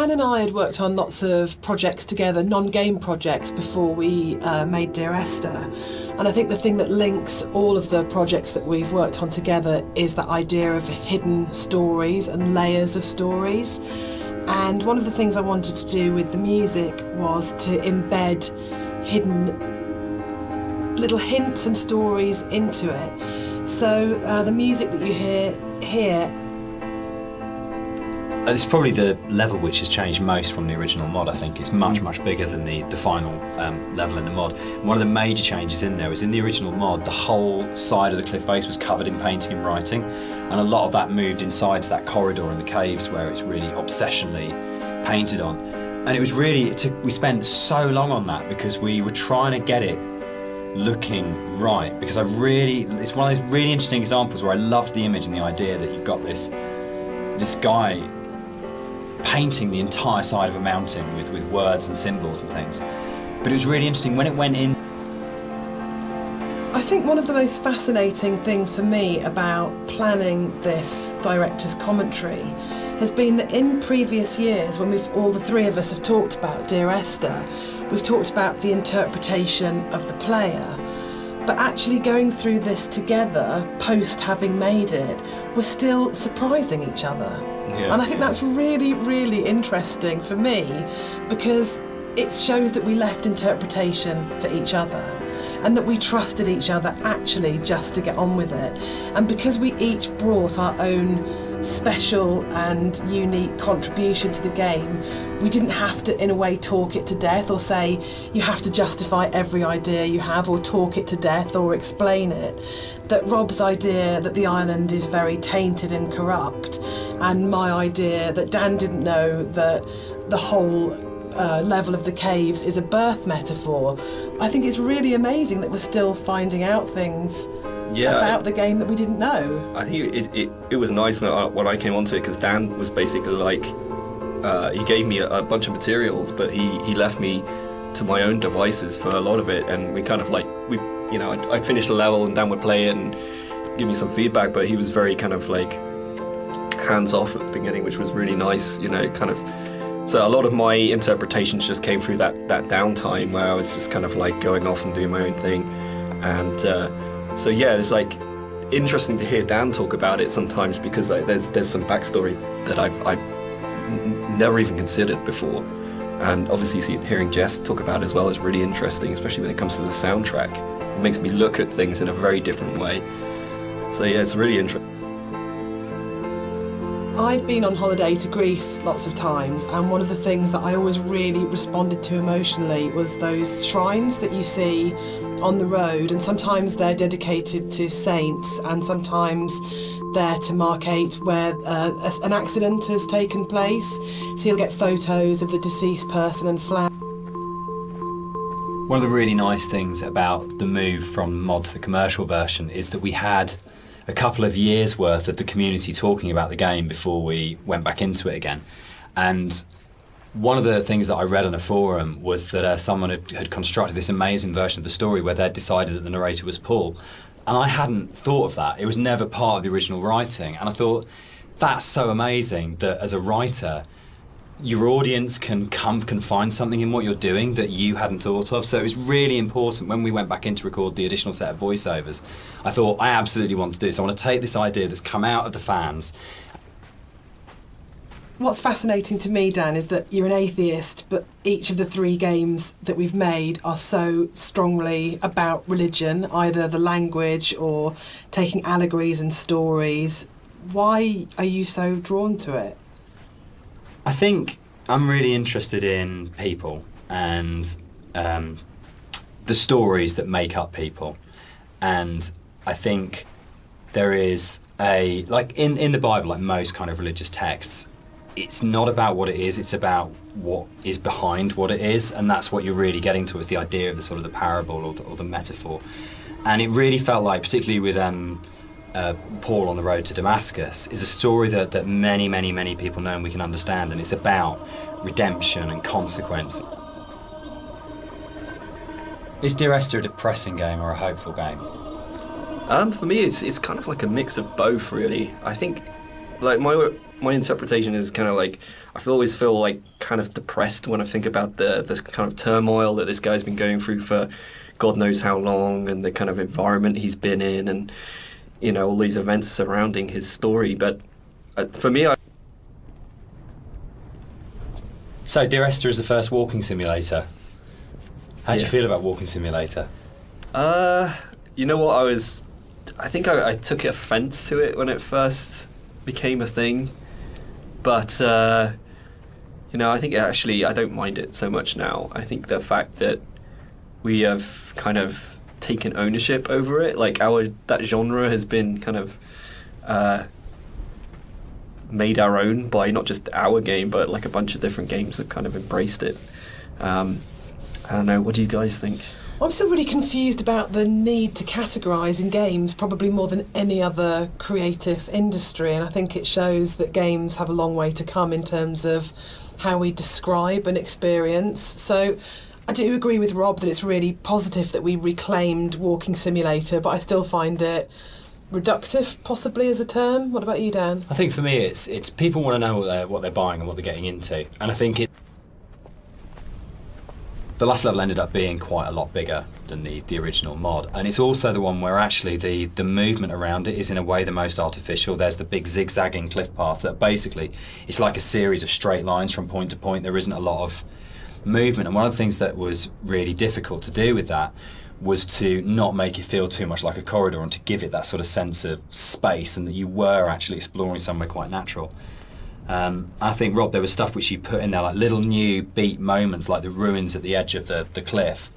Dan and I had worked on lots of projects together, non-game projects, before we made Dear Esther. And I think the thing that links all of the projects that we've worked on together is that idea of hidden stories and layers of stories. And one of the things I wanted to do with the music was to embed hidden little hints and stories into it. So the music that you hear here, it's probably the level which has changed most from the original mod. I think it's much bigger than the final level in the mod. And one of the major changes in there is in the original mod, the whole side of the cliff face was covered in painting and writing, and a lot of that moved inside to that corridor in the caves where it's really obsessionally painted on. And it was really, we spent so long on that because we were trying to get it looking right, because it's one of those really interesting examples where I loved the image and the idea that you've got this guy painting the entire side of a mountain with words and symbols and things. But it was really interesting when it went in. I think one of the most fascinating things for me about planning this director's commentary has been that in previous years, when all the three of us have talked about Dear Esther, we've talked about the interpretation of the player. But actually going through this together, post having made it, we're still surprising each other. Yeah, and I think that's really, really interesting for me, because it shows that we left interpretation for each other and that we trusted each other actually just to get on with it. And because we each brought our own special and unique contribution to the game, we didn't have to, in a way, talk it to death or say you have to justify every idea you have or talk it to death or explain it. That Rob's idea that the island is very tainted and corrupt, and my idea that Dan didn't know that the whole level of the caves is a birth metaphor. I think it's really amazing that we're still finding out things about the game that we didn't know. I think it was nice when I came onto it, because Dan was basically like, he gave me a bunch of materials, but he left me to my own devices for a lot of it, and we kind of like, I'd finish the level and Dan would play it and give me some feedback, but he was very kind of like hands-off at the beginning, which was really nice, so a lot of my interpretations just came through that downtime where I was just kind of like going off and doing my own thing. And so yeah, it's like interesting to hear Dan talk about it sometimes, because like, there's some backstory that I've never even considered before. And obviously hearing Jess talk about it as well is really interesting, especially when it comes to the soundtrack. It makes me look at things in a very different way. So yeah, it's really interesting. I'd been on holiday to Greece lots of times, and one of the things that I always really responded to emotionally was those shrines that you see on the road, and sometimes they're dedicated to saints and sometimes they're to markate where an accident has taken place, so you'll get photos of the deceased person and flags. One of the really nice things about the move from mod to the commercial version is that we had a couple of years worth of the community talking about the game before we went back into it again. And one of the things that I read on a forum was that someone had constructed this amazing version of the story where they'd decided that the narrator was Paul. And I hadn't thought of that. It was never part of the original writing. And I thought, that's so amazing that as a writer, your audience can find something in what you're doing that you hadn't thought of. So it was really important when we went back in to record the additional set of voiceovers. I thought, I absolutely want to do this. I want to take this idea that's come out of the fans. What's fascinating to me, Dan, is that you're an atheist, but each of the three games that we've made are so strongly about religion, either the language or taking allegories and stories. Why are you so drawn to it? I think I'm really interested in people and the stories that make up people. And I think there is like in the Bible, like most kind of religious texts, it's not about what it is, it's about what is behind what it is, and that's what you're really getting to, is the idea of the sort of the parable or the metaphor. And it really felt like, particularly with Paul on the road to Damascus, is a story that many, many, many people know and we can understand, and it's about redemption and consequence. Is Dear Esther a depressing game or a hopeful game? For me, it's kind of like a mix of both, really. I think, like my interpretation is kind of like, I always feel like kind of depressed when I think about the kind of turmoil that this guy's been going through for God knows how long, and the kind of environment he's been in, and, you know, all these events surrounding his story. But for me, So, Dear Esther is the first walking simulator. How do you feel about Walking Simulator? You know what, I think I took offence to it when it first became a thing, but you know, I think actually I don't mind it so much now. I think the fact that we have kind of taken ownership over it, like that genre has been kind of made our own by not just our game, but like a bunch of different games have kind of embraced it. I don't know, what do you guys think? I'm still really confused about the need to categorise in games, probably more than any other creative industry, and I think it shows that games have a long way to come in terms of how we describe an experience. So I do agree with Rob that it's really positive that we reclaimed Walking Simulator, but I still find it reductive, possibly, as a term. What about you, Dan? I think for me it's people want to know what they're buying and what they're getting into, and I think the last level ended up being quite a lot bigger than the original mod, and it's also the one where actually the movement around it is in a way the most artificial. There's the big zigzagging cliff path that basically it's like a series of straight lines from point to point. There isn't a lot of movement, and one of the things that was really difficult to do with that was to not make it feel too much like a corridor, and to give it that sort of sense of space and that you were actually exploring somewhere quite natural. I think, Rob, there was stuff which you put in there, like little new beat moments, like the ruins at the edge of the cliff.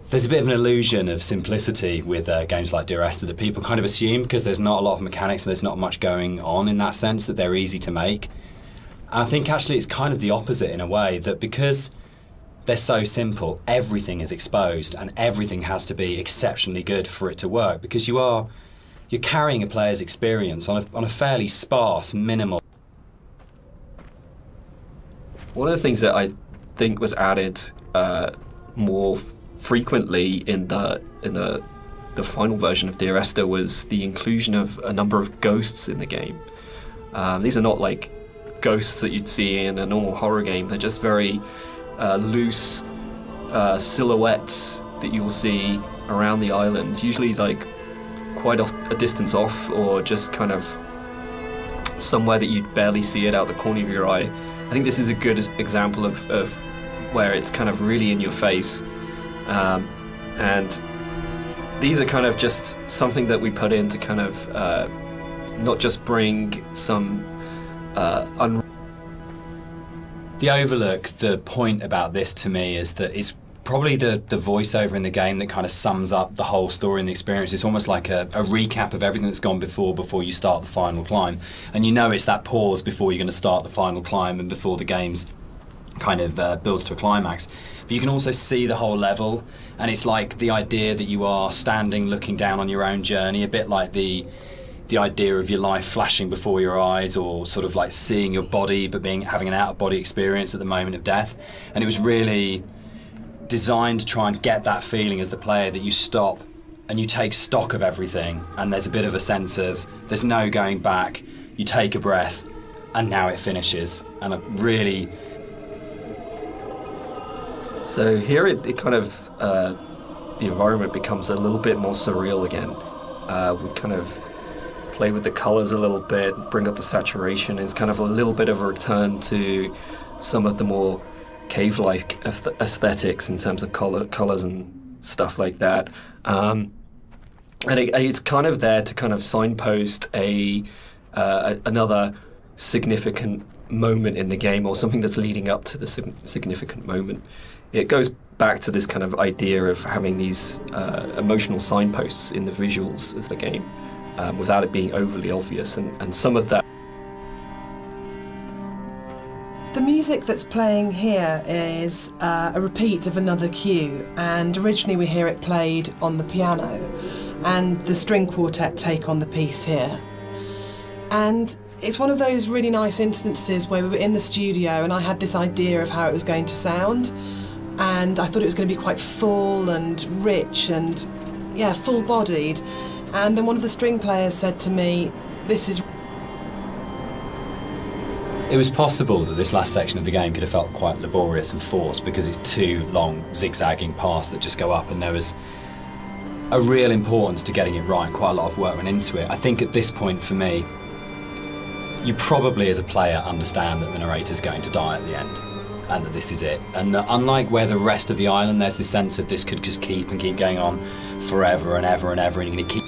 There's a bit of an illusion of simplicity with games like Dear Esther that people kind of assume, because there's not a lot of mechanics and there's not much going on in that sense, that they're easy to make. And I think actually it's kind of the opposite in a way, that because they're so simple, everything is exposed and everything has to be exceptionally good for it to work, because you're carrying a player's experience on a fairly sparse, minimal. One of the things that I think was added more frequently in the final version of Dear Esther was the inclusion of a number of ghosts in the game. These are not like ghosts that you'd see in a normal horror game. They're just very loose silhouettes that you'll see around the island, usually like quite a distance off, or just kind of somewhere that you'd barely see it out the corner of your eye. I think this is a good example of where it's kind of really in your face, and these are kind of just something that we put in to kind of not just bring some The overlook, the point about this to me is that it's probably the voiceover in the game that kind of sums up the whole story and the experience. It's almost like a recap of everything that's gone before you start the final climb. And you know it's that pause before you're going to start the final climb and before the game's kind of builds to a climax. But you can also see the whole level, and it's like the idea that you are standing looking down on your own journey, a bit like the idea of your life flashing before your eyes, or sort of like seeing your body but having an out-of-body experience at the moment of death. And it was really designed to try and get that feeling as the player, that you stop and you take stock of everything, and there's a bit of a sense of there's no going back. You take a breath and now it finishes. And I really... So here it kind of, the environment becomes a little bit more surreal again. We kind of play with the colours a little bit, bring up the saturation. It's kind of a little bit of a return to some of the more cave-like aesthetics in terms of colours and stuff like that. And it's kind of there to kind of signpost another significant moment in the game, or something that's leading up to the significant moment. It goes back to this kind of idea of having these emotional signposts in the visuals of the game, without it being overly obvious, and some of that. The music that's playing here is a repeat of another cue, and originally we hear it played on the piano, and the string quartet take on the piece here. And it's one of those really nice instances where we were in the studio and I had this idea of how it was going to sound, and I thought it was going to be quite full and rich and, full-bodied. And then one of the string players said to me, this is It was possible that this last section of the game could have felt quite laborious and forced because it's 2 long zigzagging paths that just go up, and there was a real importance to getting it right. Quite a lot of work went into it. I think at this point for me, you probably as a player understand that the narrator's going to die at the end and that this is it. And that unlike where the rest of the island, there's this sense of this could just keep going on forever and ever and ever, and you're going to keep.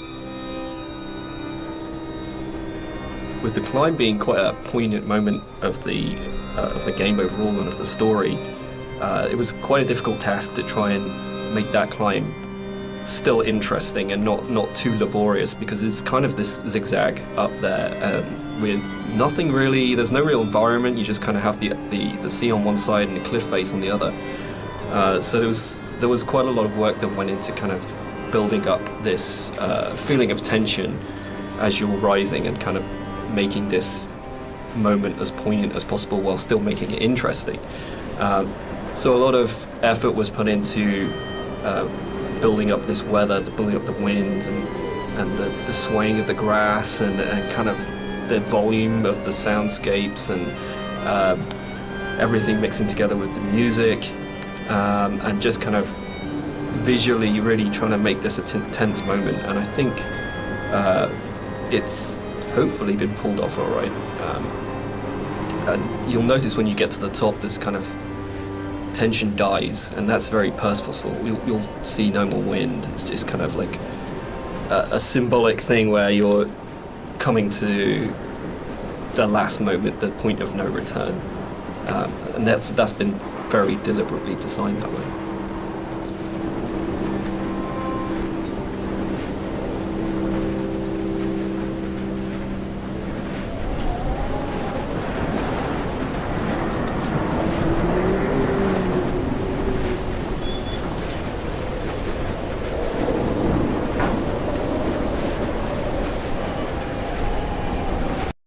With the climb being quite a poignant moment of the game overall and of the story, it was quite a difficult task to try and make that climb still interesting and not too laborious, because it's kind of this zigzag up there with nothing really. There's no real environment. You just kind of have the sea on one side and the cliff face on the other. So there was quite a lot of work that went into kind of building up this feeling of tension as you're rising and kind of making this moment as poignant as possible while still making it interesting. So a lot of effort was put into building up this weather, building up the winds and the swaying of the grass and kind of the volume of the soundscapes and everything mixing together with the music, and just kind of visually really trying to make this a tense moment. And I think it's hopefully been pulled off all right. And you'll notice when you get to the top, this kind of tension dies, and that's very purposeful. You'll see no more wind. It's just kind of like a symbolic thing where you're coming to the last moment, the point of no return, and that's been very deliberately designed that way.